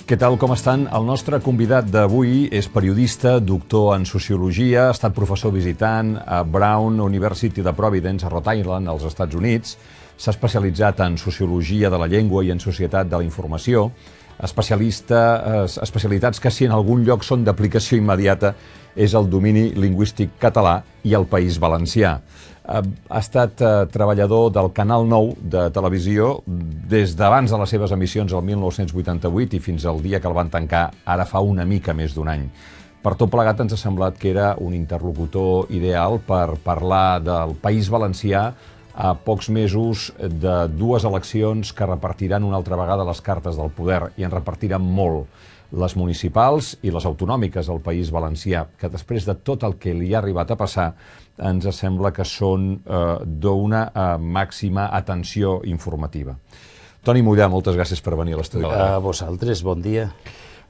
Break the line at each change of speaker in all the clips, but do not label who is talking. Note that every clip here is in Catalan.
Què tal, com estan? El nostre convidat d'avui és periodista, doctor en Sociologia, ha estat professor visitant a Brown University de Providence, a Rhode Island, als Estats Units. S'ha especialitzat en Sociologia de la Llengua i en Societat de la Informació. Especialitats que, si en algun lloc són d'aplicació immediata, és el domini lingüístic català i el País Valencià. Ha estat treballador del Canal 9 de televisió des d'abans de les seves emissions el 1988 i fins al dia que el van tancar, ara fa una mica més d'un any. Per tot plegat ens ha semblat que era un interlocutor ideal per parlar del País Valencià a pocs mesos de dues eleccions que repartiran una altra vegada les cartes del poder, i en repartiran molt, les municipals i les autonòmiques al País Valencià, que després de tot el que li ha arribat a passar ens sembla que són d'una màxima atenció informativa. Toni Mollà, moltes gràcies per venir a l'estudi.
A vosaltres, bon dia.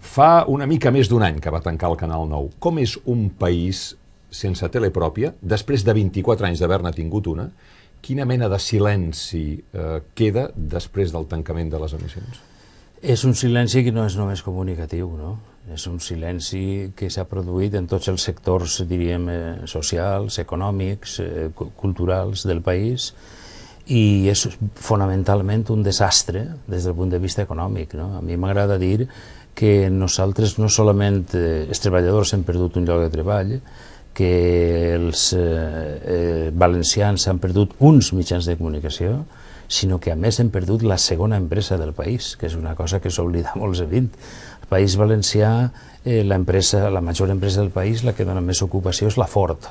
Fa una mica més d'un any que va tancar el Canal 9. Com és un país sense tele pròpia, després de 24 anys d'haver-ne tingut una? Quina mena de silenci queda després del tancament de les emissions?
És un silenci que no és només comunicatiu, no? És un silenci que s'ha produït en tots els sectors, diríem, socials, econòmics, culturals del país, i és fonamentalment un desastre des del punt de vista econòmic, no? A mi m'agrada dir que nosaltres no solament els treballadors hem perdut un lloc de treball, que els valencians han perdut uns mitjans de comunicació, sinó que a més hem perdut la segona empresa del país, que és una cosa que s'oblida molt sovint. Al País Valencià, la major empresa del país, la que dona més ocupació, és la Ford.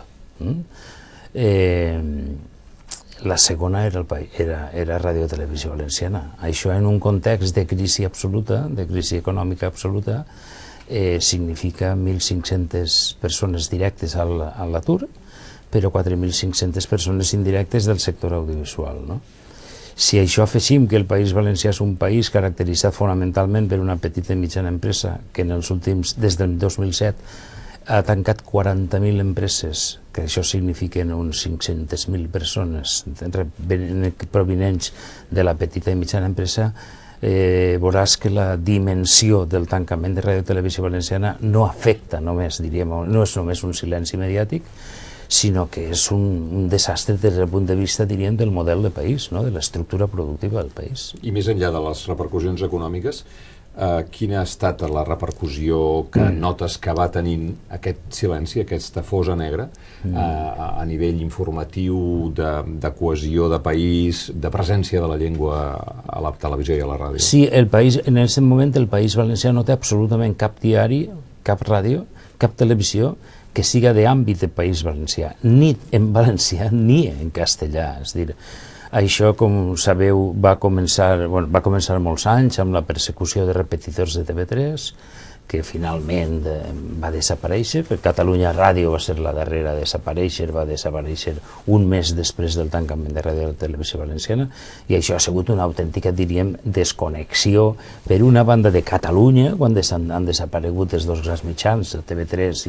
La segona era Radio Televisió Valenciana. Això en un context de crisi absoluta, de crisi econòmica absoluta, significa 1.500 persones directes a l'atur, però 4.500 persones indirectes del sector audiovisual, no? Si a això afegim que el País Valencià és un país caracteritzat fonamentalment per una petita i mitjana empresa que en els últims, des del 2007, ha tancat 40.000 empreses, que això signifiquen uns 500.000 persones provinents de la petita i mitjana empresa, veuràs que la dimensió del tancament de Radio Televisió Valenciana no afecta només, diríem, no és només un silenci mediàtic, sinó que és un desastre des del punt de vista, diríem, del model de país, no? De l'estructura productiva del país.
I més enllà de les repercussions econòmiques, quina ha estat la repercussió que notes que va tenint aquest silenci, aquesta fosa negra, a nivell informatiu, de cohesió de país, de presència de la llengua a la televisió i a la ràdio?
Sí, en aquest moment el País Valencià no té absolutament cap diari, cap ràdio, cap televisió que siga d'àmbit del País Valencià, ni en valencià ni en castellà. És a dir, això, com sabeu, va començar molts anys amb la persecució de repetidors de TV3, que finalment va desaparèixer, perquè Catalunya Ràdio va ser la darrera a desaparèixer, va desaparèixer un mes després del tancament de Ràdio Televisió Valenciana, i això ha sigut una autèntica, diríem, desconnexió per una banda de Catalunya, quan han desaparegut els dos grans mitjans, el TV3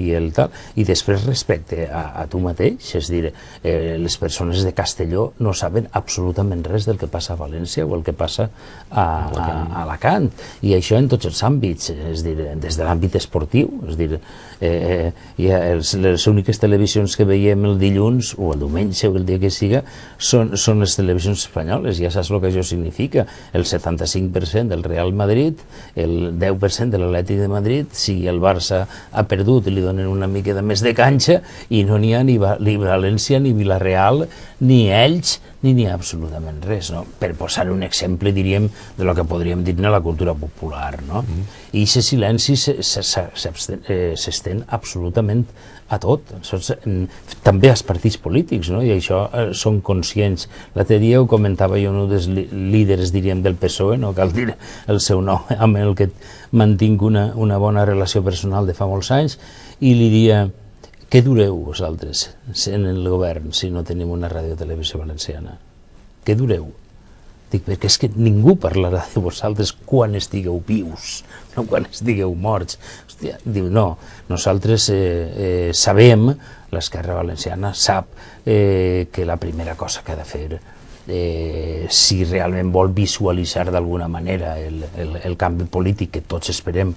i el tal, i després respecte a tu mateix, és a dir, les persones de Castelló no saben absolutament res del que passa a València o el que passa a Alacant, i això en tots els àmbits, és a dir, des de l'àmbit esportiu, és a dir, les úniques televisions que veiem el dilluns o el diumenge o el dia que siga són les televisions espanyoles. Ja saps el que això significa, el 75% del Real Madrid, el 10% de l'Atlètic de Madrid, si el Barça ha perdut li donen una mica de més de canxa i no n'hi ha ni València, ni Villarreal, ni Elx, ni n'hi ha absolutament res, no? Per posar un exemple, diríem, de lo que podríem dir-ne la cultura popular, no? I aquest silenci s'estén absolutament a tot, també als partits polítics, no? I això són conscients. L'altre dia ho comentava jo, un dels líders, diríem, del PSOE, no cal dir el seu nom, amb el que mantinc una bona relació personal de fa molts anys, i li diria: què dureu vosaltres en el govern si no tenim una ràdio televisió valenciana? Què dureu? Dic, perquè és que ningú parlarà de vosaltres quan estigueu vius, no quan estigueu morts. Hòstia, diu, no, nosaltres sabem, l'esquerra valenciana sap que la primera cosa que ha de fer si realment vol visualitzar d'alguna manera el canvi polític que tots esperem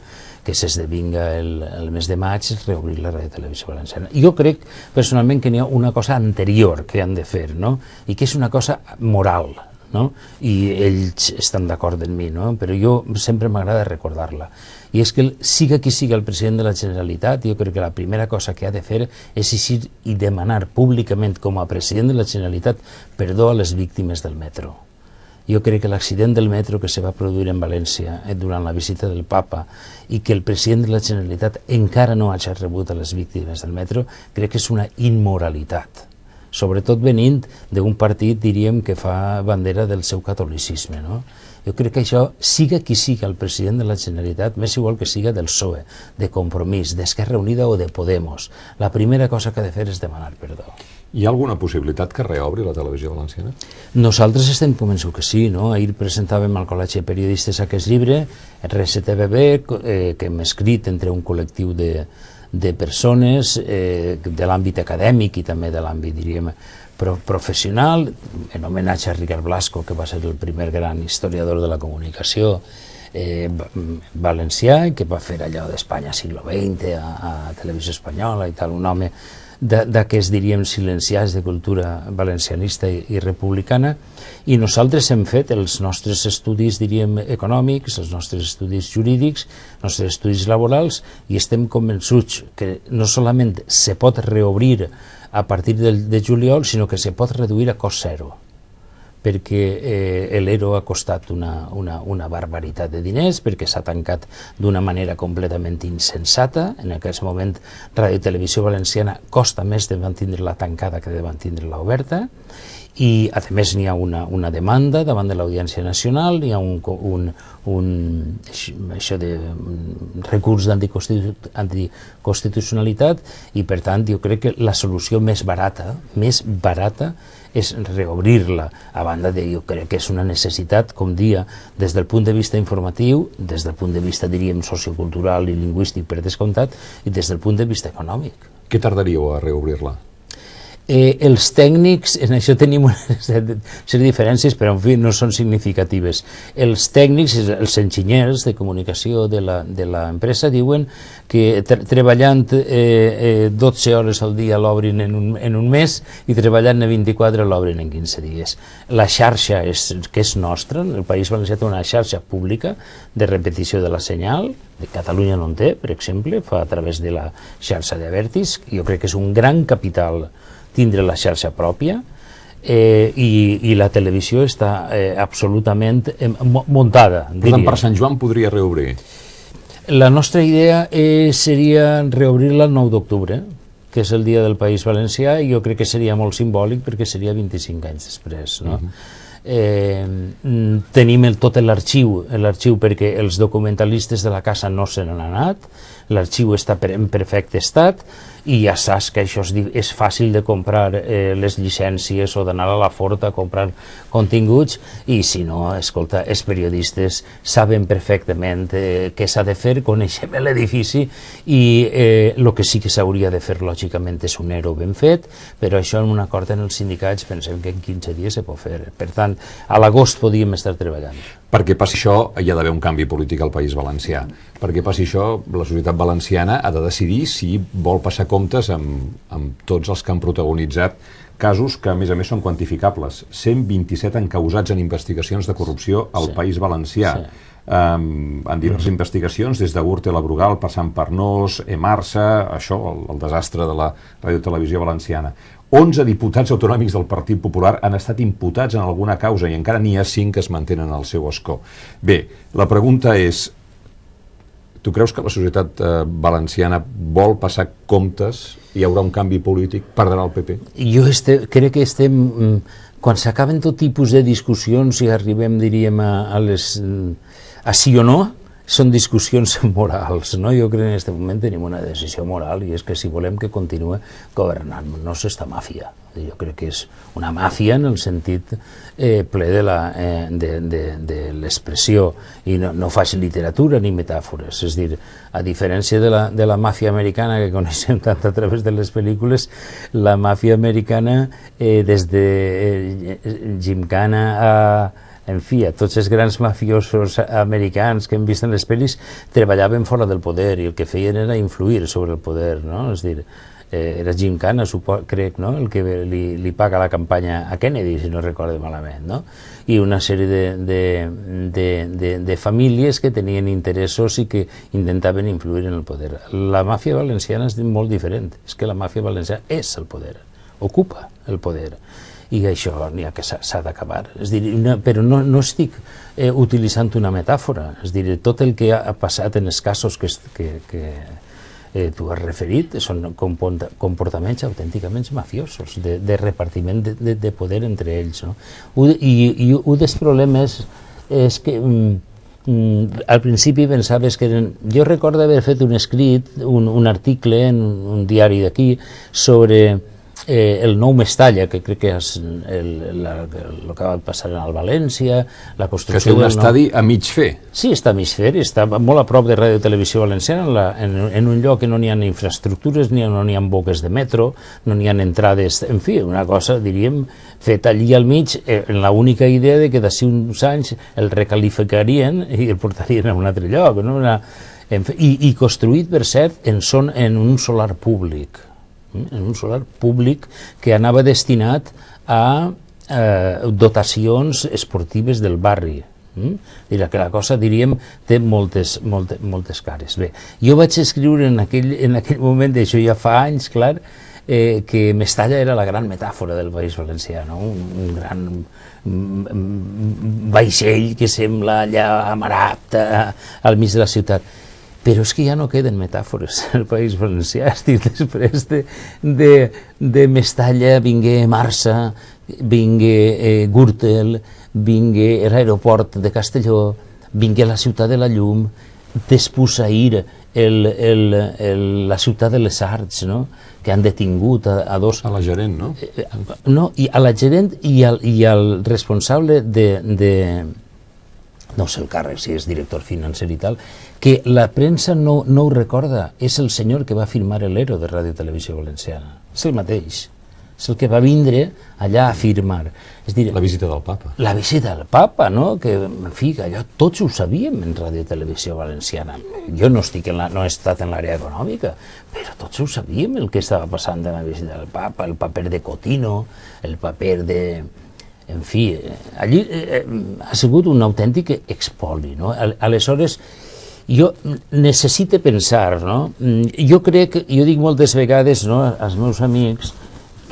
que s'esdevinga el mes de maig, és reobrir la Ràdio Televisió Valenciana. Jo crec personalment que n'hi ha una cosa anterior que han de fer, no? I que és una cosa moral, no? I ells estan d'acord amb mi, no? Però jo sempre m'agrada recordar-la. I és que siga qui siga el president de la Generalitat, jo crec que la primera cosa que ha de fer és eixir i demanar públicament com a president de la Generalitat perdó a les víctimes del metro. Jo crec que l'accident del metro que se va produir en València durant la visita del papa i que el president de la Generalitat encara no hagi rebut a les víctimes del metro, crec que és una immoralitat, sobretot venint d'un partit, diríem, que fa bandera del seu catolicisme, no? Jo crec que això, siga qui siga el president de la Generalitat, m'és igual que siga del PSOE, de Compromís, d'Esquerra Unida o de Podemos, la primera cosa que ha de fer és demanar perdó.
Hi ha alguna possibilitat que reobri la televisió valenciana?
Nosaltres estem convençuts que sí, no? Ahir presentàvem al Col·legi de Periodistes aquest llibre, RSTVB, que hem escrit entre un col·lectiu de persones de l'àmbit acadèmic i també de l'àmbit, diríem, professional, en homenatge a Ricard Blasco, que va ser el primer gran historiador de la comunicació valencià, i que va fer allò d'Espanya segle XX a Televisió Espanyola i tal, un home d'aquests, diríem, silenciats de cultura valencianista i republicana, i nosaltres hem fet els nostres estudis, diríem, econòmics, els nostres estudis jurídics, els nostres estudis laborals, i estem convençuts que no solament se pot reobrir a partir de juliol, sinó que se pot reduir a cost zero, perquè l'ERO ha costat una barbaritat de diners, perquè s'ha tancat d'una manera completament insensata. En aquest moment Ràdio Televisió Valenciana costa més de mantindre-la tancada que de mantindre-la oberta, i a més n'hi ha una demanda davant de l'Audiència Nacional, hi ha un recurs d'anticonstitucionalitat, i per tant jo crec que la solució més barata és reobrir-la, a banda de, jo crec que és una necessitat, com dia, des del punt de vista informatiu, des del punt de vista, diríem, sociocultural i lingüístic per descomptat, i des del punt de vista econòmic.
Què tardaríeu a reobrir-la?
Els tècnics, en això tenim una sèrie de diferències, però en fi no són significatives. Els tècnics, els enginyers de comunicació de l'empresa, diuen que treballant 12 hores al dia l'obrin en un mes i treballant 24 l'obrin en 15 dies. La xarxa que és nostra, el País Valencià té una xarxa pública de repetició de la senyal, de Catalunya no en té, per exemple, fa a través de la xarxa d'Avertis. Jo crec que és un gran capital tindre la xarxa pròpia, i la televisió està absolutament muntada.
Per tant, per Sant Joan podria reobrir?
La nostra idea seria reobrir-la el 9 d'octubre, que és el dia del País Valencià, i jo crec que seria molt simbòlic perquè seria 25 anys després, no? Tenim tot l'arxiu perquè els documentalistes de la casa no se n'han anat, l'arxiu està en perfecte estat, i ja saps que això és fàcil de comprar les llicències o d'anar a la Forta a comprar continguts, i si no, escolta, els periodistes saben perfectament què s'ha de fer, coneixem l'edifici, i el que sí que s'hauria de fer lògicament és un ERO ben fet, però això en un acord en els sindicats pensem que en 15 dies se pot fer. Per tant, a l'agost podíem estar treballant.
Perquè passi això, hi ha d'haver un canvi polític al País Valencià. Perquè passi això, la societat valenciana ha de decidir si vol passar comptes amb tots els que han protagonitzat casos que, a més són quantificables. 127 encausats en investigacions de corrupció al País Valencià. En diverses investigacions, des de Gürtel a Brugal, passant per Nos, Emarsa, això, el desastre de la radiotelevisió valenciana. 11 diputats autonòmics del Partit Popular han estat imputats en alguna causa i encara n'hi ha 5 que es mantenen al seu escó. Bé, la pregunta és, tu creus que la societat valenciana vol passar comptes, hi haurà un canvi polític, perdrà el PP?
Jo crec que estem, quan s'acaben tot tipus de discussions i arribem, diríem, a sí o no, són discussions morals, no? Jo crec que en aquest moment tenim una decisió moral i és que si volem que continuï governant-nos esta màfia. Jo crec que és una màfia en el sentit ple de l'expressió i no faig literatura ni metàfores, és dir, a diferència de la màfia americana que coneixem tant a través de les pel·lícules, la màfia americana des de Gimkhana en fi, a tots els grans mafiosos americans que hem vist en les pel·lis treballaven fora del poder i el que feien era influir sobre el poder, no? És dir, era Gimkhana, crec, no? El que li paga la campanya a Kennedy, si no recordo malament, no? I una sèrie de famílies que tenien interessos i que intentaven influir en el poder. La màfia valenciana és molt diferent, és que la màfia valenciana és el poder, ocupa el poder. I això n'hi ha que s'ha d'acabar. És dir, però no estic utilitzant una metàfora, és dir, tot el que ha passat en els casos que tu has referit són comportaments autènticament mafiosos, de repartiment de poder entre ells, no? I un dels problemes és que al principi pensaves que jo recordo haver fet un escrit, un article en un diari d'aquí sobre el nou Mestalla, que crec que és el que va passar al València, la construcció...
Que té un estadi a mig fer.
Sí, està a mig fer, està molt a prop de Ràdio Televisió Valenciana, en un lloc que no n'hi ha infraestructures, no n'hi ha boques de metro, no n'hi ha entrades, en fi, una cosa, diríem, feta allí al mig, en l'única idea de que d'ací uns anys el recalificarien i el portarien a un altre lloc, no? I construït, per cert, en un solar públic, que anava destinat a dotacions esportives del barri. Que la cosa, diríem, té moltes cares. Bé, jo vaig escriure en aquell moment, això ja fa anys, clar, que Mestalla era la gran metàfora del País Valencià, no? Un gran vaixell que sembla allà amarat al mig de la ciutat. Però és que ja no queden metàfores al País Valencià. Després de Mestalla vingué Marsa, vingué Gürtel, vingué l'aeroport de Castelló, vingué la ciutat de la Llum, Despús-Ahir, la ciutat de les Arts, no? Que han detingut a dos...
A la gerent, no?
No, a la gerent i al responsable no sé el càrrec, si és director financer i tal, que la premsa no ho recorda, és el senyor que va firmar l'ERO de Ràdio Televisió Valenciana, és el mateix, és el que va vindre allà a firmar. És dir,
la visita del papa.
La visita del papa, no? Que, en fi, que allò tots ho sabíem en Ràdio Televisió Valenciana. Jo no he estat en l'àrea econòmica, però tots ho sabíem el que estava passant en la visita del papa, el paper de Cotino, el paper de... En fi, allí ha sigut un autèntic expoli, no? Aleshores, jo necessito pensar, no? Jo crec, jo dic moltes vegades, no, als meus amics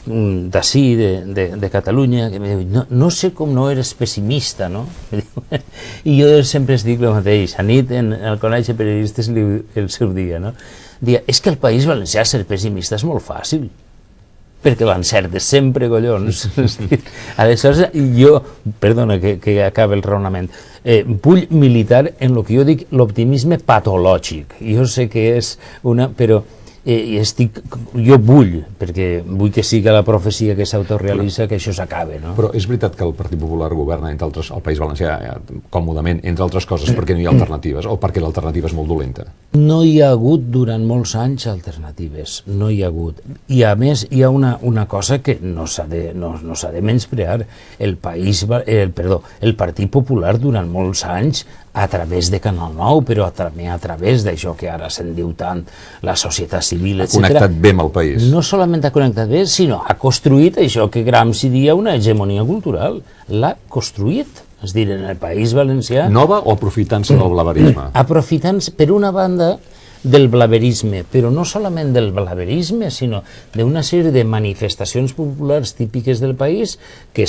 d'ací, de Catalunya, que em diuen, no sé com no eres pessimista, no? I jo sempre es dic el mateix, a nit en el Col·legi de Periodistes el seu dia, no? Dia, és que al País Valencià ser pessimista és molt fàcil, perquè l'encertes sempre, collons. Aleshores, jo, perdona que acabi el raonament, vull militar en el que jo dic l'optimisme patològic. Jo sé que és una... però jo vull, perquè vull que sigui la profecia que s'autorealitza, que això s'acabe, no?
Però és veritat que el Partit Popular governa, entre altres, el País Valencià còmodament, entre altres coses, perquè no hi ha alternatives, o perquè l'alternativa és molt dolenta?
No hi ha hagut durant molts anys alternatives, no hi ha hagut. I a més hi ha una cosa que no s'ha de menysprear. El Partit Popular durant molts anys, a través de Canal 9, però també a través d'això que ara se'n diu tant, la societat civil, etc.
Ha connectat bé amb el país.
No solament ha connectat bé, sinó ha construït això que Gramsci dia una hegemonia cultural. L'ha construït. És dir, en el País Valencià...
Nova o aprofitant-se del blaverisme?
Aprofitant-se, per una banda, del blaverisme, però no solament del blaverisme, sinó d'una sèrie de manifestacions populars típiques del país que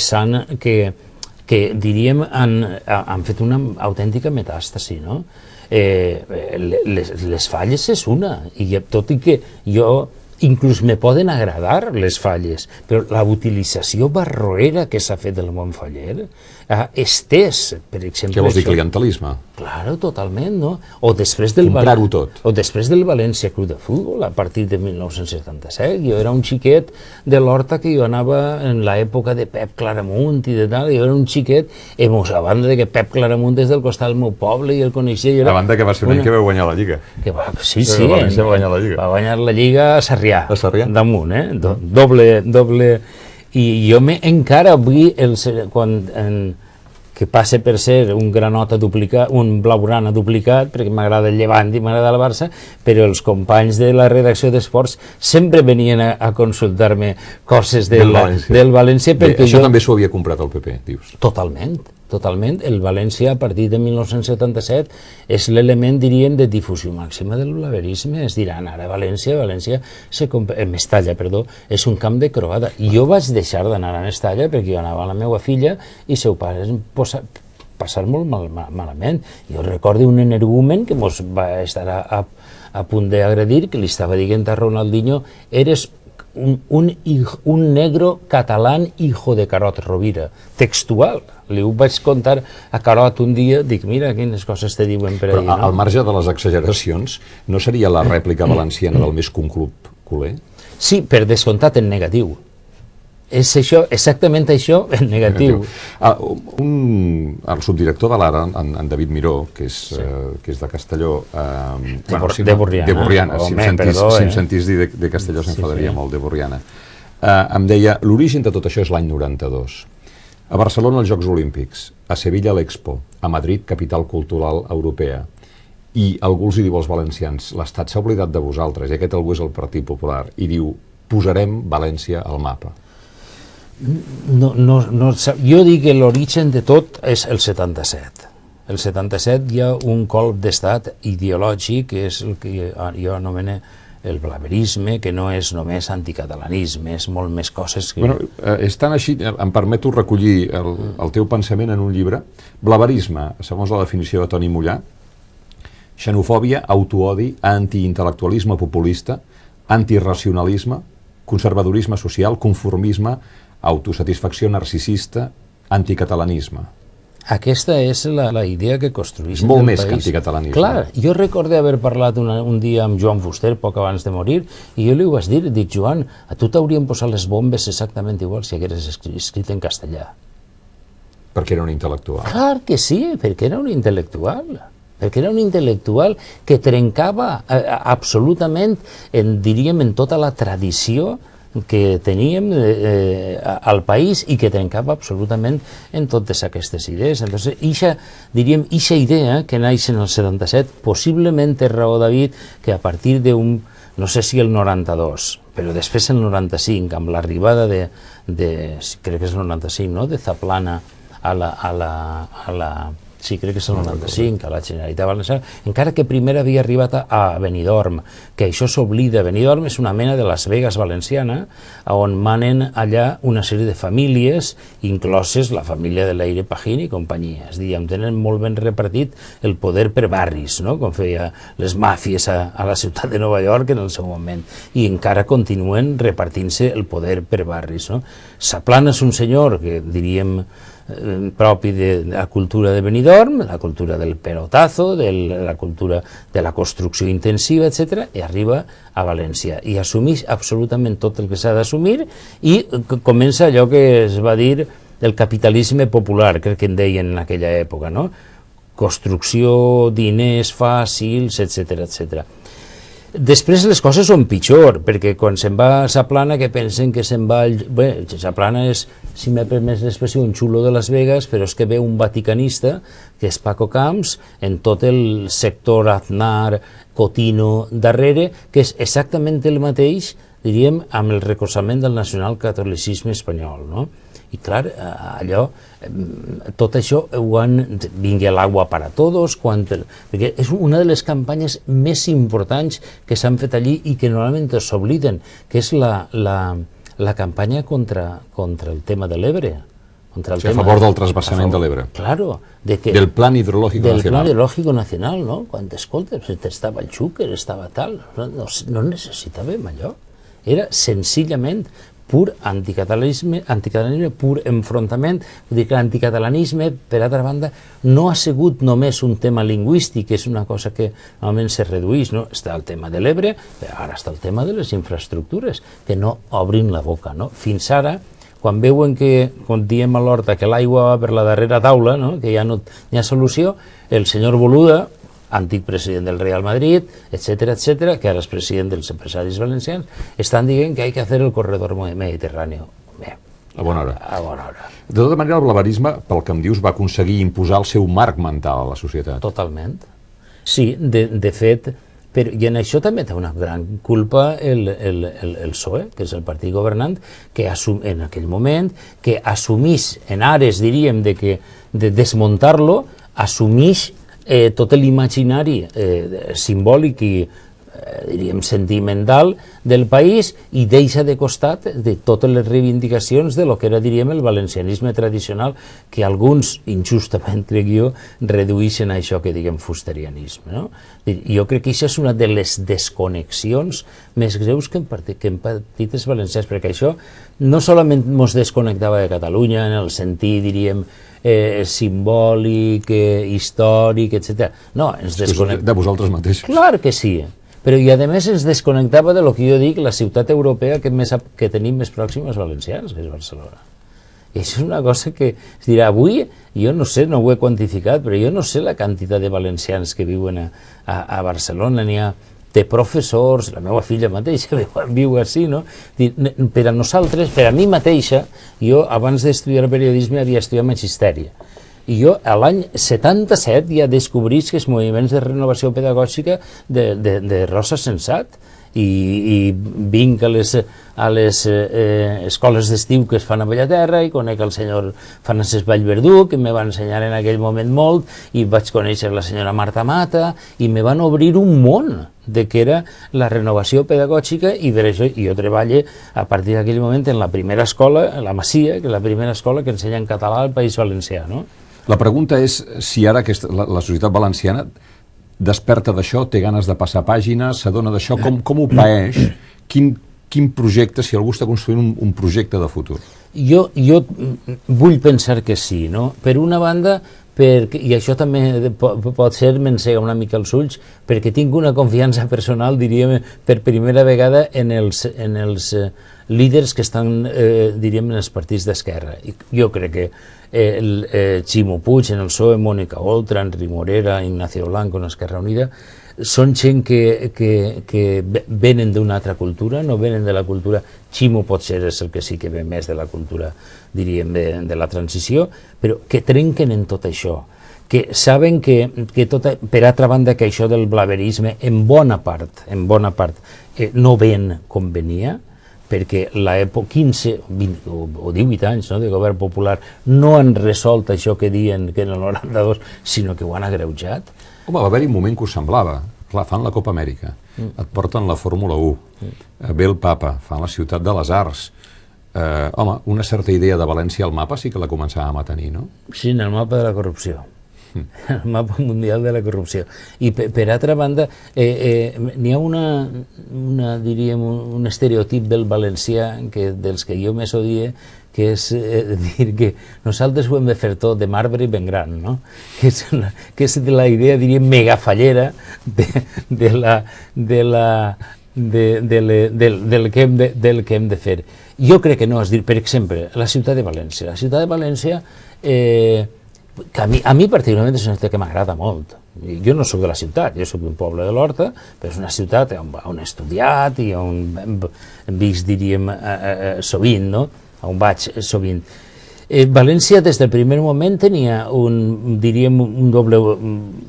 diríem han fet una autèntica metàstasi, no? Les Falles és una, i tot i que jo inclús me poden agradar les falles, però la utilització barroera que s'ha fet del món faller ha estès, per exemple...
Què vols dir, clientelisme?
Claro, totalment, no? O després del
comprar-ho tot.
O després del València Club de Futbol, a partir de 1977. Jo era un xiquet de l'Horta que jo anava en l'època de Pep Claramunt i de tal, jo era un xiquet a banda de que Pep Claramunt és del costat del meu poble i el coneixia.
A banda que va ser un any que va guanyar la Lliga.
Sí,
va guanyar la Lliga.
Va guanyar la Lliga a Sarrià.
A Sarrià.
Damunt, doble... I jo encara avui, que passa per ser un granota duplicat, un blaugrana duplicat, perquè m'agrada el Llevant i m'agrada el Barça, però els companys de la redacció d'esports sempre venien a consultar-me coses del València.
Perquè això també s'ho havia comprat el PP, dius?
Totalment. El València, a partir de 1977, és l'element, diríem, de difusió màxima del blaverisme. Es diran, ara València, Mestalla, és un camp de croada. Jo vaig deixar d'anar a Mestalla perquè jo anava a la meva filla i seu pare passar molt malament. Jo recordo un energumen que mos va estar a punt d'agredir, que li estava dient a Ronaldinho, eres un negro catalán hijo de Carot Rovira, textual. Li ho vaig contar a Carot un dia, dic, mira quines coses te diuen per ahí.
Però al marge de les exageracions, no seria la rèplica valenciana del més que un club culer?
Sí, per descomptat en negatiu. És això, exactament això, en negatiu.
El subdirector de l'Ara, en David Miró, que és de Castelló...
De Borriana.
Si em sentís dir de Castelló s'enfadaria molt, de Borriana. Em deia, l'origen de tot això és l'any 92. A Barcelona els Jocs Olímpics, a Sevilla l'Expo, a Madrid, capital cultural europea. I algú els hi diu als valencians, l'Estat s'ha oblidat de vosaltres, i aquest algú és el Partit Popular, i diu, posarem València al mapa.
Jo dic que l'origen de tot és el 77. El 77 hi ha un colp d'estat ideològic, que és el que jo anomeno el blaverisme, que no és només anticatalanisme, és molt més coses que...
És tan així, em permeto recollir el teu pensament en un llibre. Blaverisme, segons la definició de Toni Mollà, xenofòbia, autoodi, antiintel·lectualisme populista, antirracionalisme, conservadorisme social, conformisme, autosatisfacció narcisista, anticatalanisme.
Aquesta és la idea que construïssin
del país. Molt més que anticatalanisme.
Clar, jo recordé haver parlat un dia amb Joan Fuster, poc abans de morir, i jo li ho vaig dir, dic, Joan, a tu t'haurien posat les bombes exactament igual si hagueres escrit en castellà.
Perquè era un intel·lectual.
Clar que sí, perquè era un intel·lectual. Perquè era un intel·lectual que trencava absolutament, diríem, en tota la tradició que teníem al país i que trencava absolutament en totes aquestes idees. Entonces, ixa idea que naix en el 77, possiblement té raó David, que a partir no sé si el 92, però després el 95, amb l'arribada crec que és el 95, no?, de Zaplana sí, crec que és el 95, a la Generalitat Valenciana, encara que primer havia arribat a Benidorm, que això s'oblida. Benidorm és una mena de Las Vegas valenciana, on manen allà una sèrie de famílies, incloses la família de l'Aire Pajín i companyia. És a dir, tenen molt ben repartit el poder per barris, no?, com feia les màfies a la ciutat de Nova York en el seu moment, i encara continuen repartint-se el poder per barris, no? Zaplana és un senyor que, diríem, propi de la cultura de Benidorm, la cultura del pelotazo, de la cultura de la construcció intensiva, etc., i arriba a València i assumeix absolutament tot el que s'ha d'assumir i comença allò que es va dir el capitalisme popular, crec que en deien en aquella època, no? Construcció, diners fàcils, etc., etc. Després les coses són pitjor, perquè quan se'n va a Zaplana, que pensen que se'n va... Bé, Zaplana és, si m'he permès l'expressió, un xulo de Las Vegas, però és que ve un vaticanista, que és Paco Camps, en tot el sector Aznar, Cotino, darrere, que és exactament el mateix, diríem, amb el recolzament del nacionalcatolicisme espanyol, no? I clar, allò, tot això ho han... Vingui l'aigua para todos, perquè és una de les campanyes més importants que s'han fet allí i que normalment s'obliden, que és la campanya contra el tema de l'Ebre.
A favor del trasbassament de l'Ebre.
Claro.
Del Plan Hidrológico Nacional.
Del Plan Hidrológico Nacional, no? Quan t'escoltes, estava el Xúquer, estava tal, no necessitàvem allò. era senzillament pur anticatalanisme, pur enfrontament. Vull dir que l'anticatalanisme, per altra banda, no ha sigut només un tema lingüístic, que és una cosa que normalment se redueix, no? Està el tema de l'Ebre, però ara està el tema de les infraestructures, que no obrin la boca, no? Fins ara, quan veuen que, quan diem a l'Horta que l'aigua va per la darrera taula, no? Que ja no hi ha solució, el senyor Boluda, antic president del Real Madrid, etcètera, que ara és president dels empresaris valencians, estan dient que hay que hacer el corredor mediterráneo. Bé,
a bona hora.
A bona hora.
De tota manera, el blaverisme, pel que em dius, va aconseguir imposar el seu marc mental a la societat.
Totalment. Sí, de fet, però, i en això també té una gran culpa el PSOE, que és el partit governant, que en aquell moment, que assumís, en ares, diríem, de desmuntar-lo, assumís tot l'imaginari simbòlic i diríem sentimental del país i deixa de costat de totes les reivindicacions de lo que era, diríem, el valencianisme tradicional, que alguns, injustament crec jo, redueixen a això que diguem fusterianisme, no? Jo crec que això és una de les desconnexions més greus que hem patit els valencians, perquè això no solament ens desconnectava de Catalunya en el sentit, diríem, simbòlic, històric, etc. No, ens desconnectava...
De vosaltres mateixos.
Clar que sí, però i a més ens desconnectava de lo que jo dic, la ciutat europea que tenim més pròxima als valencians, que és Barcelona. I això és una cosa que es dirà, avui, jo no sé, no ho he quantificat, però jo no sé la quantitat de valencians que viuen a Barcelona, n'hi ha de professors, la meva filla mateixa viu així, no? Per a nosaltres, per a mi mateixa, jo abans d'estudiar periodisme havia estudiat magisteri. I jo a l'any 77 ja descobrís que els moviments de renovació pedagògica de Rosa Sensat i vinc a les escoles d'estiu que es fan a Bellaterra i conec el senyor Francesc Vallverdú, que me va ensenyar en aquell moment molt, i vaig conèixer la senyora Marta Mata, i me van obrir un món de què era la renovació pedagògica, i per això jo treballo a partir d'aquell moment en la primera escola, la Masia, que és la primera escola que ensenya en català al País Valencià, no?
La pregunta és si ara la societat valenciana desperta d'això, té ganes de passar pàgines, s'adona d'això, com ho paeix, quin projecte, si algú està construint un projecte de futur?
Jo vull pensar que sí, no? Per una banda, i això també pot ser m'encega una mica els ulls, perquè tinc una confiança personal, diríem, per primera vegada en els líders que estan, diríem, en els partits d'esquerra. Jo crec que Ximo Puig en el PSOE, Mònica Oltra, Enric Morera, Ignacio Blanco en Esquerra Unida, són gent que venen d'una altra cultura, no venen de la cultura. Ximo potser és el que sí que ve més de la cultura, diríem, de la transició, però que trenquen en tot això, que saben que per altra banda, que això del blaverisme en bona part no ven com venia, perquè l'època 15 o 18 anys de govern popular no han resolt això que diuen que en el 92, sinó que ho han agreujat.
Home, va haver-hi un moment que us semblava. Clar, fan la Copa Amèrica, et porten la Fórmula 1, ve el Papa, fan la Ciutat de les Arts. Home, una certa idea de València al mapa sí que la començàvem a tenir, no?
Sí, en el mapa de la corrupció. El mapa mundial de la corrupció. I per altra banda, n'hi ha diríem, un estereotip del valencià dels que jo més odie, que és dir que nosaltres ho hem de fer tot de marbre i ben gran, no? Que és la idea, diríem, megafallera del que hem de fer. Jo crec que no, és dir, per exemple, la ciutat de València. La ciutat de València, que a mi particularment és una ciutat que m'agrada molt. Jo no soc de la ciutat, jo soc d'un poble de l'Horta, però és una ciutat on he estudiat i on hem vist, diríem, sovint, no? On vaig sovint. València des del primer moment tenia diríem, un doble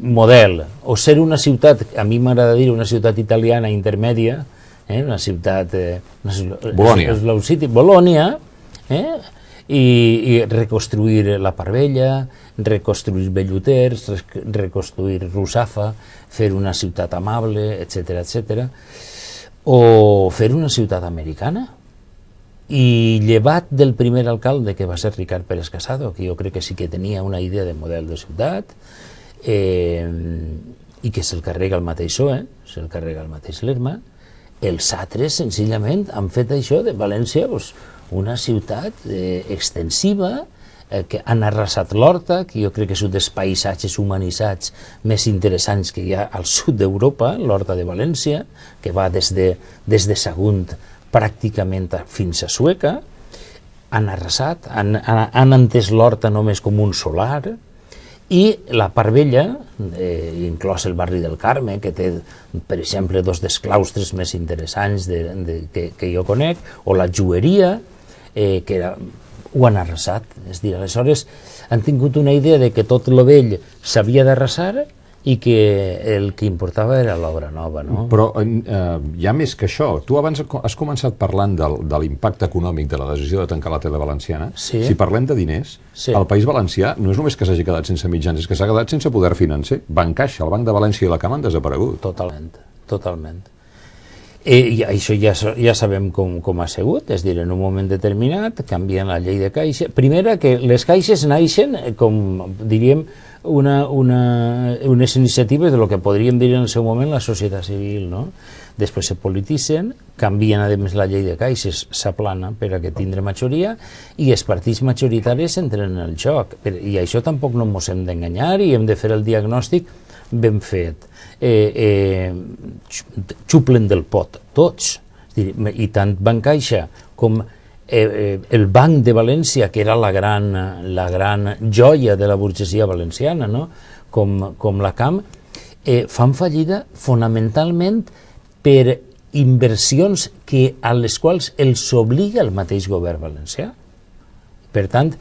model, o ser una ciutat, a mi m'agrada dir una ciutat italiana intermèdia, una ciutat... Bolònia, i reconstruir la Part Vella, reconstruir Belluters, reconstruir Russafa, fer una ciutat amable, etc. O fer una ciutat americana. I llevat del primer alcalde, que va ser Ricard Pérez Casado, que jo crec que sí que tenia una idea de model de ciutat, i que se'l carrega el mateix PSOE, se'l carrega el mateix Lerma, els altres, senzillament, han fet això de València una ciutat extensiva, que han arrasat l'Horta, que jo crec que és un dels paisatges humanitzats més interessants que hi ha al sud d'Europa, l'Horta de València, que va des de Sagunt pràcticament fins a Sueca. Han arrasat, han entès l'Horta només com un solar, i la part vella, inclòs el barri del Carme, que té, per exemple, dos dels claustres més interessants que jo conec, o la Jueria, que ho han arrasat. És a dir, aleshores han tingut una idea de que tot lo vell s'havia d'arrasar i que el que importava era l'obra nova, no?
Però hi ha més que això. Tu abans has començat parlant de l'impacte econòmic de la decisió de tancar la tele valenciana.
Sí.
Si parlem de diners, el País Valencià no és només que s'hagi quedat sense mitjans, és que s'ha quedat sense poder financer. Bancaixa, el Banc de València i la Cama han desaparegut.
Totalment, totalment. I això ja sabem com ha sigut, és a dir, en un moment determinat canvien la llei de caixa. Primera, que les caixes naixen, com diríem, unes iniciatives de lo que podríem dir en el seu moment la societat civil, no? Després se polititzen, canvien a més la llei de caixes, s'aplana per a que tindre majoria, i els partits majoritaris entren en el joc. I això tampoc no ens hem d'enganyar i hem de fer el diagnòstic ben fet. Xuplen del pot, tots. I tant Bancaixa com el Banc de València, que era la gran joia de la burgesia valenciana, no? com la CAM, fan fallida fonamentalment per inversions a les quals els obliga el mateix govern valencià. Per tant,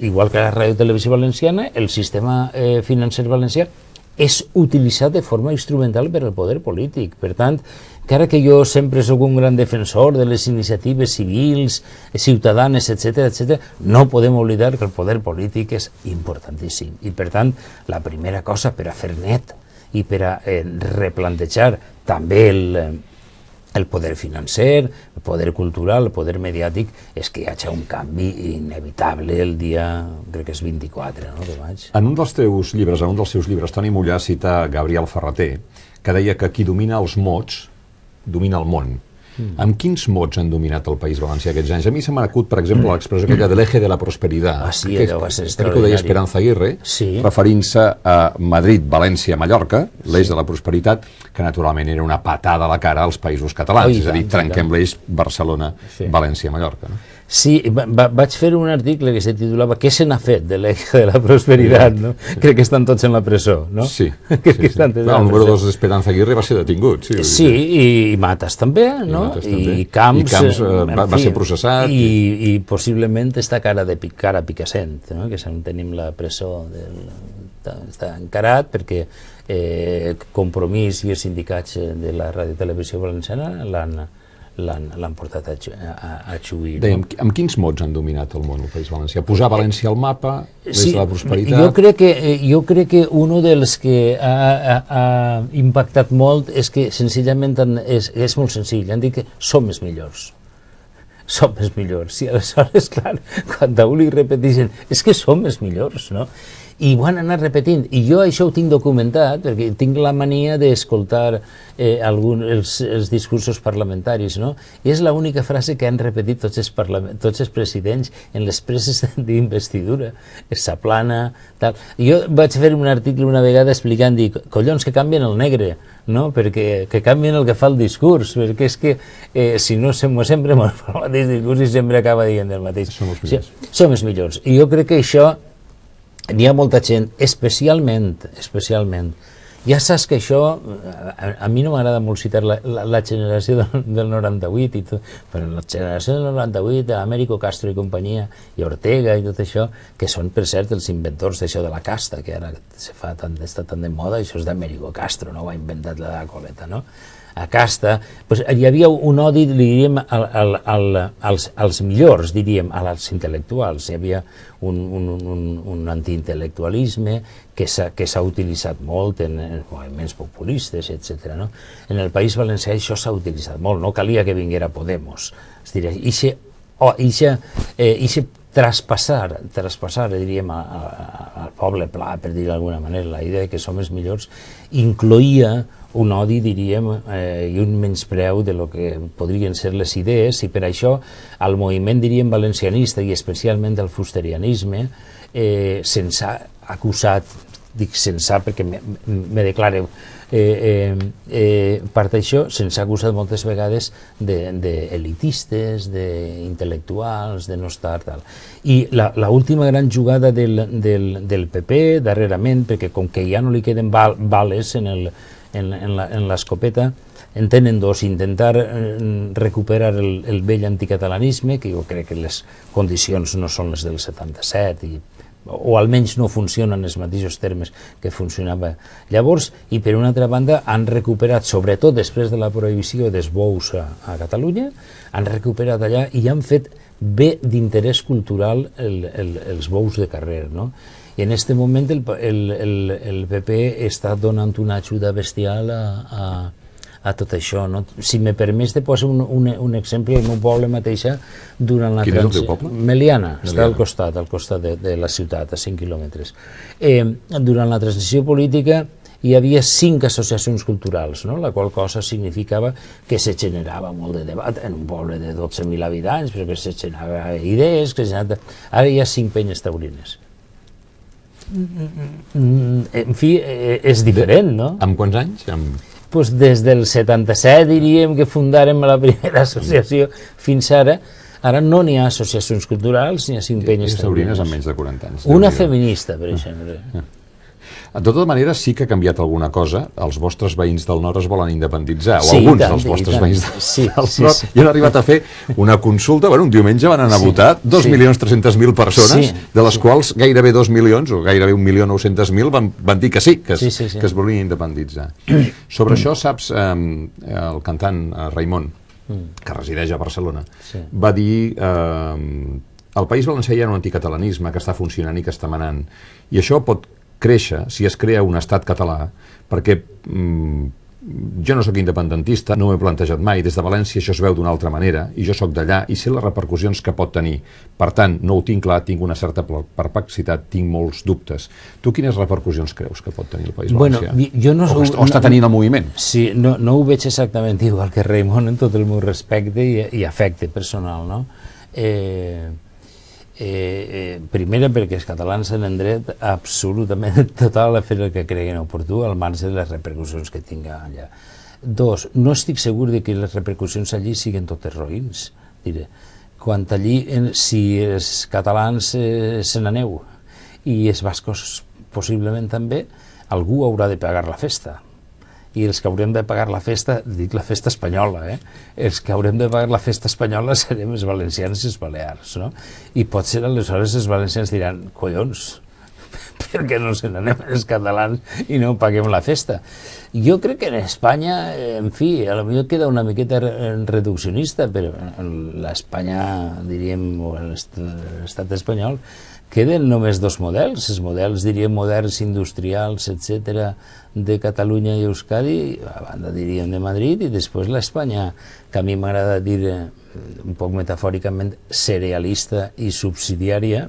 igual que la Ràdio Televisió Valenciana, el sistema financer valencià és utilitzat de forma instrumental per al poder polític. Per tant, encara que jo sempre soc un gran defensor de les iniciatives civils, ciutadanes, etc., no podem oblidar que el poder polític és importantíssim. I, per tant, la primera cosa per a fer net i per a replantejar també el poder financer, el poder cultural, el poder mediàtic, és que hi hagi un canvi inevitable el dia, crec que és 24, no, de maig.
En un dels seus llibres, Toni Mollà cita Gabriel Ferrater, que deia que qui domina els mots, domina el món. Amb quins mots han dominat el País Valencià aquests anys? A mi se m'ha acut, per exemple, l'expressió aquella de l'eje de la prosperitat.
Ah, sí, allò va ser
crec
extraordinari.
que ho deia Esperanza Aguirre, referint-se a Madrid, València, Mallorca, l'eix de la prosperitat, que naturalment era una patada a la cara als països catalans, és a dir, trenquem l'eix Barcelona, València, Mallorca.
Sí, vaig fer un article que se titulava «Què se n'ha fet de l'eje de la prosperitat?», no? Crec que estan tots en la presó, no?
Sí. El número 2 d'Esperanza Aguirre va ser detingut.
Sí, i Matas també, no? I Camps
va ser processat.
I possiblement està cara Picassent, no? Que tenim la presó, està encarat perquè Compromís i els sindicats de la Ràdio Televisió Valenciana l'han portat a xuir.
Dèiem, amb quins mots han dominat el món, el País Valencià? Posar València al mapa, des de la prosperitat...
Jo crec que un dels que ha impactat molt és que senzillament és molt senzill, han dit que som els millors. Som els millors. I aleshores, clar, quan a un li repeteixen és que som els millors, no? I ho han anat repetint, i jo això ho tinc documentat, perquè tinc la mania d'escoltar els discursos parlamentaris, no? I és l'única frase que han repetit tots els presidents en les preses d'investidura, s'aplana, tal. Jo vaig fer un article una vegada explicant, dic, collons, que canvien el negre, no? Perquè que canvien el que fa el discurs, perquè és que si no sempre el mateix discurs i sempre acaba dient el mateix. Som els millors. I jo crec que això n'hi ha molta gent, especialment, ja saps que això, a mi no m'agrada molt citar la generació del 98 i tot, però la generació del 98, d'Américo Castro i companyia, i Ortega i tot això, que són, per cert, els inventors d'això de la casta, que ara està tan de moda, això és d'Américo Castro, no ho ha inventat la Coleta, no? A casta, doncs hi havia un odi, diríem, als millors, diríem, als intel·lectuals. Hi havia un antiintel·lectualisme que s'ha utilitzat molt en moviments populistes, etc. No? En el País Valencià això s'ha utilitzat molt, no calia que vinguera Podemos. És a dir, ixe traspassar, diríem, al poble pla, per dir d'alguna manera, la idea que som els millors, incloïa un odi, diríem, i un menyspreu de lo que podrien ser les idees, i per això al moviment, diríem, valencianista i especialment al fusterianisme se'ns ha acusat, dic se'ns ha perquè me declare part d'això, se'ns ha acusat moltes vegades d'elitistes, d'intel·lectuals, de no estar tal. I l'última gran jugada del PP darrerament, perquè com que ja no li queden bales en l'escopeta, en tenen dos: intentar recuperar el vell anticatalanisme, que jo crec que les condicions no són les del 77 o almenys no funciona en els mateixos termes que funcionava llavors, i per una altra banda han recuperat, sobretot després de la prohibició dels bous a Catalunya, han recuperat allà i han fet bé d'interès cultural els bous de carrer, no? I en aquest moment el PP està donant una ajuda bestial a tot això, no? Si me permets de posar un exemple, el meu poble mateixa, durant la
transició... Quin és el teu poble?
Meliana, està al costat de la ciutat, a 5 quilòmetres. Durant la transició política hi havia 5 associacions culturals, no? La qual cosa significava que se generava molt de debat en un poble de 12.000 habitants, però que se generava idees, ara hi ha 5 penyes taurines. En fi, és diferent, no?
Amb quants anys?
Pues des del 77, diríem, que fundàrem la primera associació fins ara no n'hi ha associacions culturals, n'hi ha 5 penyes taurines.
Amb menys de 40 anys.
Una feminista, per exemple.
De totes maneres, sí que ha canviat alguna cosa. Els vostres veïns del nord es volen independitzar, o
sí,
alguns dels vostres veïns del nord.
Sí.
I han arribat a fer una consulta, un diumenge van anar a votar 2.300.000 persones, de les quals gairebé 2 milions, o gairebé 1.900.000 van dir que sí, que es volien independitzar. Sobre això, saps, el cantant Raimon, que resideix a Barcelona, va dir... Al País Valencià hi ha un anticatalanisme que està funcionant i que està manant, i això pot créixer si es crea un estat català, perquè jo no sóc independentista, no m'he plantejat mai, des de València això es veu d'una altra manera, i jo sóc d'allà i sé les repercussions que pot tenir. Per tant, no ho tinc clar, tinc una certa perplexitat, tinc molts dubtes. Tu quines repercussions creus que pot tenir el País Valencià? O està tenint el moviment?
Sí, no ho veig exactament igual que Raimon, en tot el meu respecte i afecte personal, no? Primera, perquè els catalans tenen dret absolutament total a fer el que creguen oportú, al marge de les repercussions que tinga allà. 2, no estic segur de que les repercussions allí siguin totes roïns. Quan allí, si els catalans se n'aneu i els bascos possiblement també, algú haurà de pagar la festa. I els que haurem de pagar la festa, dic la festa espanyola, els que haurem de pagar la festa espanyola serem els valencians i els balears, no? I potser aleshores els valencians diran, collons, per què no se n'anem els catalans i no paguem la festa? Jo crec que en Espanya, en fi, potser queda una miqueta reduccionista, però l'Espanya, diríem, o l'estat espanyol, queden només 2 models, els models, diríem, moderns, industrials, etc., de Catalunya i Euskadi, a banda, diríem, de Madrid, i després l'Espanya, que a mi m'agrada dir, un poc metafòricament, cerealista i subsidiària,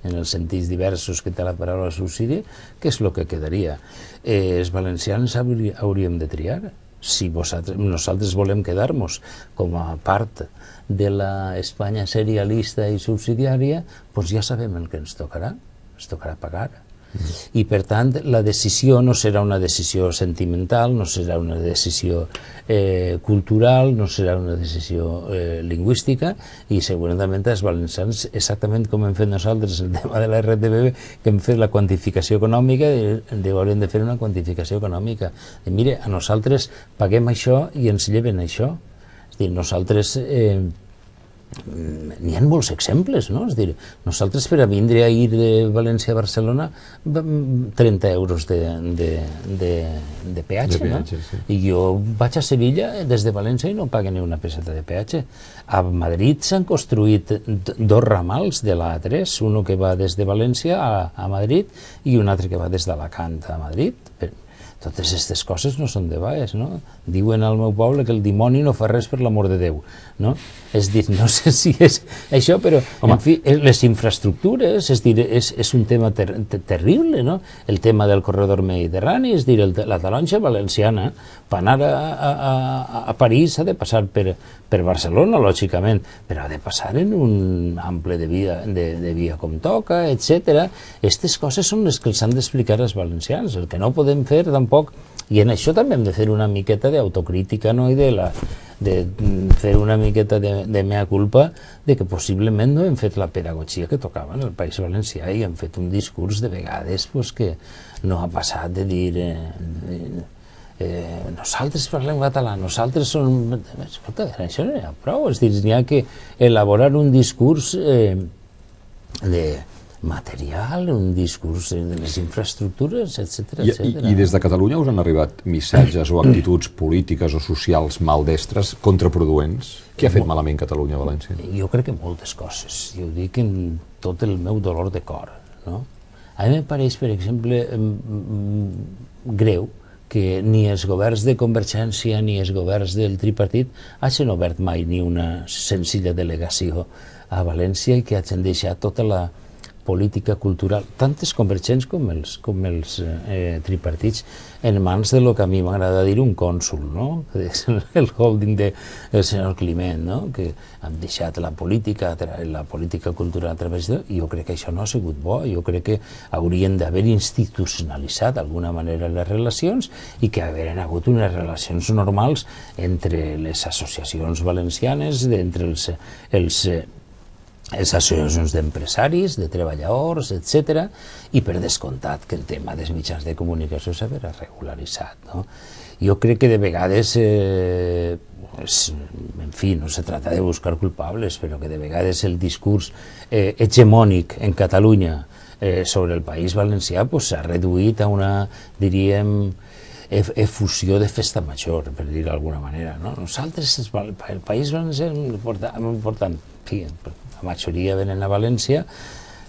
en els sentits diversos que té la paraula subsidi, que és el que quedaria. Els valencians hauríem de triar. Si nosaltres volem quedar-nos com a part de l'Espanya serialista i subsidiària, doncs ja sabem el que ens tocarà pagar. I per tant la decisió no serà una decisió sentimental, no serà una decisió cultural, no serà una decisió lingüística, i segurament els valencians, exactament com hem fet nosaltres el tema de la RTBB, que hem fet la quantificació econòmica, haurem de fer una quantificació econòmica. Mire, a nosaltres paguem això i ens lleven això. És a dir, nosaltres... N'hi ha molts exemples, no? És a dir, nosaltres per a vindre a ir de València a Barcelona 30 euros de peatge, no? I jo vaig a Sevilla des de València i no pague ni una peseta de peatge. A Madrid s'han construït 2 ramals de l'A3, un que va des de València a Madrid i un altre que va des d'Alacant a Madrid. Totes aquestes coses no són de baix, no? Diuen al meu poble que el dimoni no fa res per l'amor de Déu, no? És dir, no sé si és això, però, en fi, les infraestructures, és dir, és un tema terrible, no? El tema del corredor mediterrani, és dir, la taronja valenciana, per anar a París ha de passar per Barcelona, lògicament, però ha de passar en un ample de via com toca, etc. Aquestes coses són les que els han d'explicar als valencians. El que no podem fer tampoc, i en això també hem de fer una miqueta d'autocrítica, no? I de fer una miqueta de mea culpa de que possiblement no hem fet la pedagogia que tocava en el País Valencià i hem fet un discurs de vegades que no ha passat de dir nosaltres parlem català, nosaltres som... Escolta, això no hi ha prou, és dir, n'hi ha que elaborar un discurs de material, un discurs de les infraestructures, etc.
I des de Catalunya us han arribat missatges o actituds polítiques o socials maldestres, contraproduents? Què ha fet malament Catalunya a València?
Jo crec que moltes coses, jo ho dic amb tot el meu dolor de cor, no? A mi em pareix, per exemple, greu que ni els governs de Convergència ni els governs del tripartit hagin obert mai ni una senzilla delegació a València i que hagin deixat tota la política cultural, tant els convergents com els tripartits, en mans de lo que a mi m'agrada dir un cònsul, no? Que és el holding del senyor Climent, no? Que han deixat la política cultural a través de... Jo crec que això no ha sigut bo, jo crec que haurien d'haver institucionalitzat d'alguna manera les relacions i que haurien hagut unes relacions normals entre les associacions valencianes, entre les associacions d'empresaris, de treballadors, etc. I per descomptat que el tema dels mitjans de comunicació s'ha d'haver regularitzat, no? Jo crec que de vegades, en fi, no se trata de buscar culpables, però que de vegades el discurs hegemònic en Catalunya sobre el País Valencià s'ha reduït a una, diríem, efusió de festa major, per dir d'alguna manera, no? Nosaltres, el País Valencià és important, en fi, la majoria venen a València,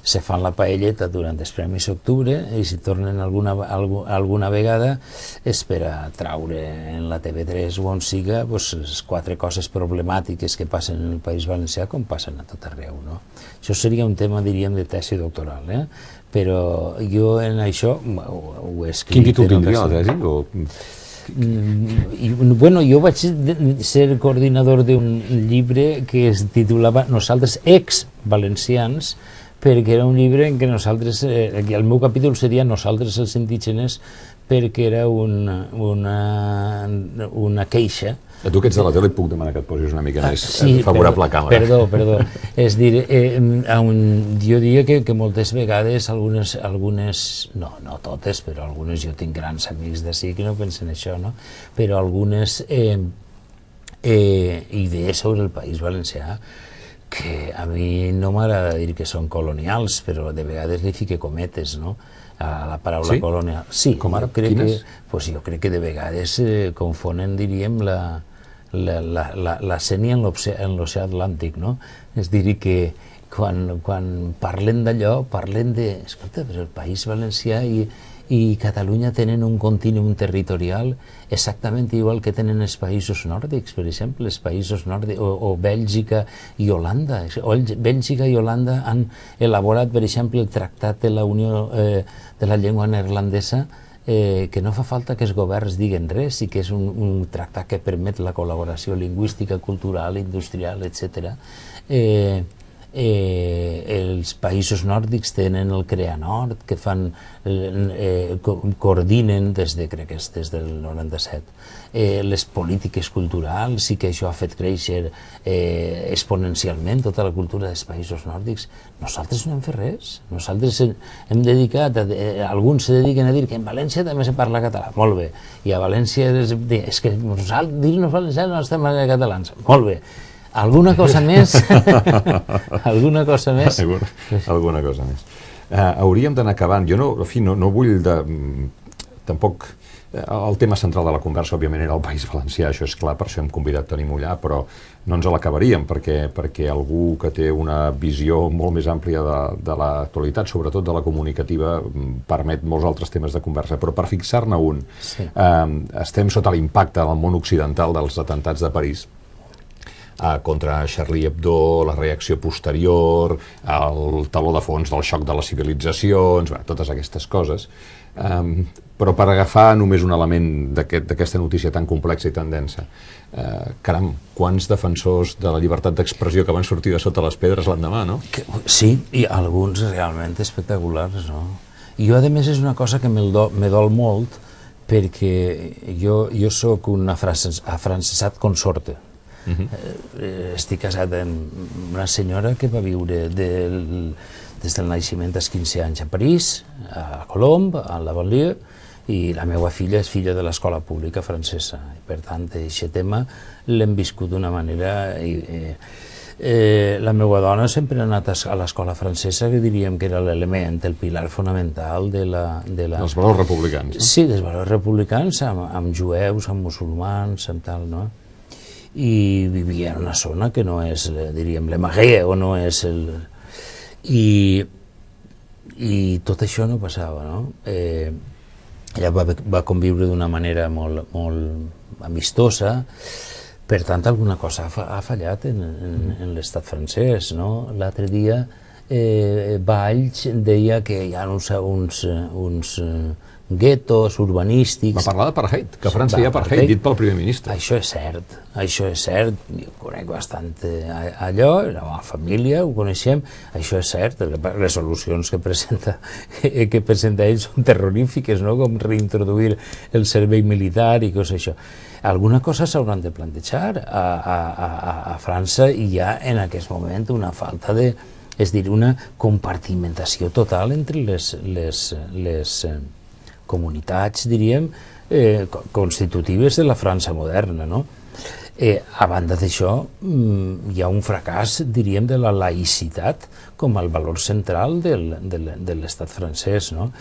se fan la paelleta durant els Premis Octubre i si tornen alguna vegada és per a traure en la TV3 o on siga les 4 coses problemàtiques que passen en el País Valencià com passen a tot arreu, no? Això seria un tema, diríem, de tesi doctoral, però jo en això ho he escrit...
Quin títol tindria la tesi?
Bueno, jo vaig ser coordinador d'un llibre que es titulava Nosaltres ex-valencians, perquè era un llibre en què nosaltres, el meu capítol seria Nosaltres els indígenes, perquè era una queixa.
A tu que ets de la tele et puc demanar que et posis una mica més favorable a càmera.
Perdó. És dir, jo diria que moltes vegades algunes, no totes, però algunes, jo tinc grans amics d'ací que no pensen això, no? Però algunes idees sobre el País Valencià que a mi no m'agrada dir que són colonials, però de vegades li fique cometes, no?, a la paraula colonial. Sí,
com ara?
Jo crec que de vegades confonen, diríem, la Sénia en l'oceà Atlàntic, no? És dir, que quan parlen d'allò, parlen de... Escolta, però el País Valencià i Catalunya tenen un contínuum territorial exactament igual que tenen els països nòrdics, per exemple, els països nòrdics, o Bèlgica i Holanda. Bèlgica i Holanda han elaborat, per exemple, el Tractat de la Unió de la Llengua Neerlandesa, que no fa falta que els governs diguen res i que és un tractat que permet la col·laboració lingüística, cultural, industrial, etc. Els països nòrdics tenen el CREANord, que fan, coordinen des del 97 les polítiques culturals, i que això ha fet créixer exponencialment tota la cultura dels països nòrdics. Nosaltres no hem fet res. Nosaltres hem dedicat, alguns se dediquen a dir que en València també se parla català. Molt bé. I a València és que dir-nos valencians no estem catalans. Molt bé. Alguna cosa més? Alguna cosa més?
Alguna cosa més. Hauríem d'anar acabant. Jo no vull tampoc... El tema central de la conversa, òbviament, era el País Valencià, això és clar, per això hem convidat Toni Mollà, però no ens l'acabaríem, perquè algú que té una visió molt més àmplia de l'actualitat, sobretot de la comunicativa, permet molts altres temes de conversa. Però per fixar-ne un, estem sota l'impacte del món occidental dels atemptats de París, contra Charlie Hebdo, la reacció posterior, el taló de fons del xoc de les civilitzacions, totes aquestes coses. Però per agafar només un element d'aquesta notícia tan complexa i tan densa, caram, quants defensors de la llibertat d'expressió que van sortir de sota les pedres l'endemà, no?
Sí, i alguns realment espectaculars, no? Jo, a més, és una cosa que me dol molt, perquè jo soc un afrancesat consorte. Estic casat amb una senyora que va viure des del naixement als 15 anys a París, a Colombe, a la banlieue, i la meva filla és filla de l'escola pública francesa. Per tant, aquest tema l'hem viscut d'una manera... La meva dona sempre ha anat a l'escola francesa, que diríem que era l'element, el pilar fonamental de la...
Dels valors republicans.
Sí, dels valors republicans, amb jueus, amb musulmans, amb tal, no? I vivia en una zona que no és, diríem, le Marais, o no és el... I tot això no passava, no? Ella va conviure d'una manera molt amistosa, per tant, alguna cosa ha fallat en l'estat francès, no? L'altre dia, Valls deia que hi ha uns guetos urbanístics...
Va parlar d'apartheid, que a França hi ha apartheid, dit pel primer ministre.
Això és cert, jo conec bastant allò, la meva família, ho coneixem, això és cert, les resolucions que presenta ell són terrorífiques, no?, com reintroduir el servei militar i coses això. Alguna cosa s'hauran de plantejar. A França hi ha en aquest moment una falta de... és a dir, una compartimentació total entre les comunitats, diríem, constitutives de la França moderna, no? A banda d'això, hi ha un fracàs, diríem, de la laïcitat com el valor central de l'estat francès, no?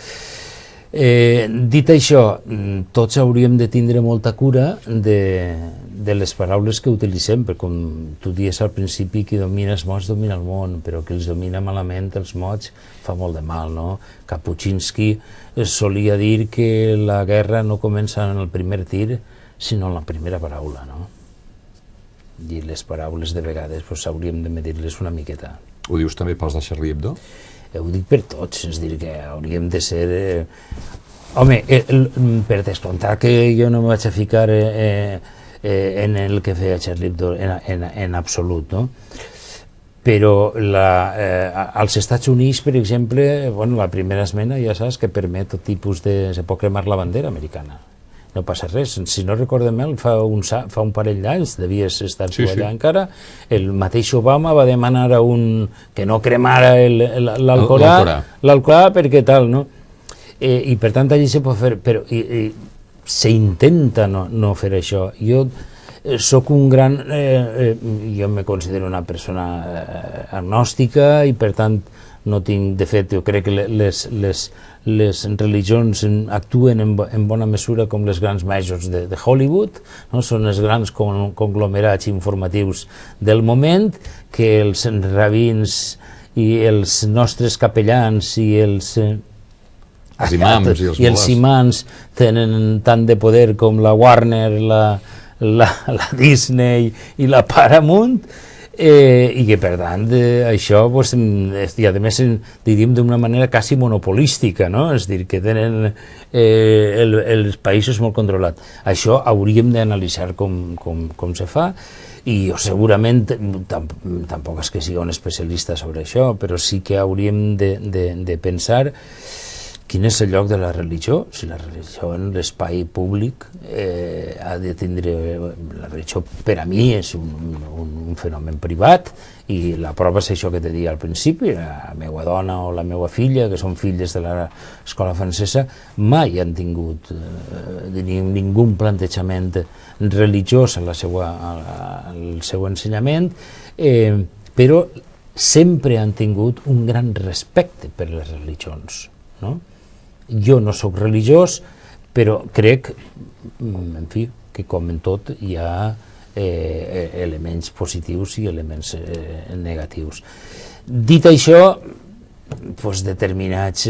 Dit això, tots hauríem de tindre molta cura de les paraules que utilitzem, perquè com tu dius al principi, qui domina els mots domina el món, però que els domina malament els mots fa molt de mal, no? Kapuscinski solia dir que la guerra no comença en el primer tir, sinó en la primera paraula, no? I les paraules de vegades hauríem de medir-les una miqueta.
Ho dius també pels de Charlie Hebdo?
Ho dic per tots, és a dir, que hauríem de ser... Home, per descomptar que jo no me vaig a ficar en el que feia Charlie Hebdo en absolut, no? Però als Estats Units, per exemple, la primera esmena ja saps que permet tot tipus de... Se pot cremar la bandera americana. No passa res. Si no recordem mal, fa un parell d'anys, devies estar tu allà encara, el mateix Obama va demanar que no cremara l'Alcorà perquè tal, no? I per tant allí se pot fer, però s'intenta no fer això. Jo soc un gran... Jo me considero una persona agnòstica i per tant no tinc, de fet, jo crec que les religions actuen en bona mesura com les grans majors de Hollywood, no? Són els grans conglomerats informatius del moment, que els rabins i els nostres capellans i els imams tenen tant de poder com la Warner, la Disney i la Paramount, i que per tant això, i a més diríem d'una manera quasi monopolística, no? És a dir, que tenen els països molt controlats. Això hauríem d'analitzar com se fa, i jo segurament tampoc és que sigui un especialista sobre això, però sí que hauríem de pensar quin és el lloc de la religió, si la religió en l'espai públic ha de tindre... La religió per a mi és un fenomen privat, i la prova és això que te deia al principi, la meva dona o la meva filla, que són filles de l'escola francesa, mai han tingut ningú plantejament religiós al seu ensenyament, però sempre han tingut un gran respecte per les religions, no? Jo no sóc religiós, però crec, en fi, que com en tot hi ha elements positius i elements negatius. Dit això, determinats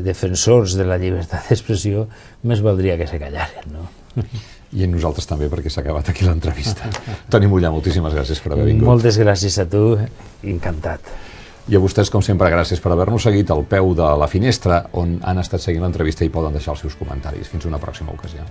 defensors de la llibertat d'expressió més valdria que se callaren, no?
I en nosaltres també, perquè s'ha acabat aquí l'entrevista. Toni Mollà, moltíssimes gràcies per haver vingut.
Moltes gràcies a tu, encantat.
I a vostès, com sempre, gràcies per haver-nos seguit al peu de la finestra, on han estat seguint l'entrevista i poden deixar els seus comentaris. Fins una pròxima ocasió.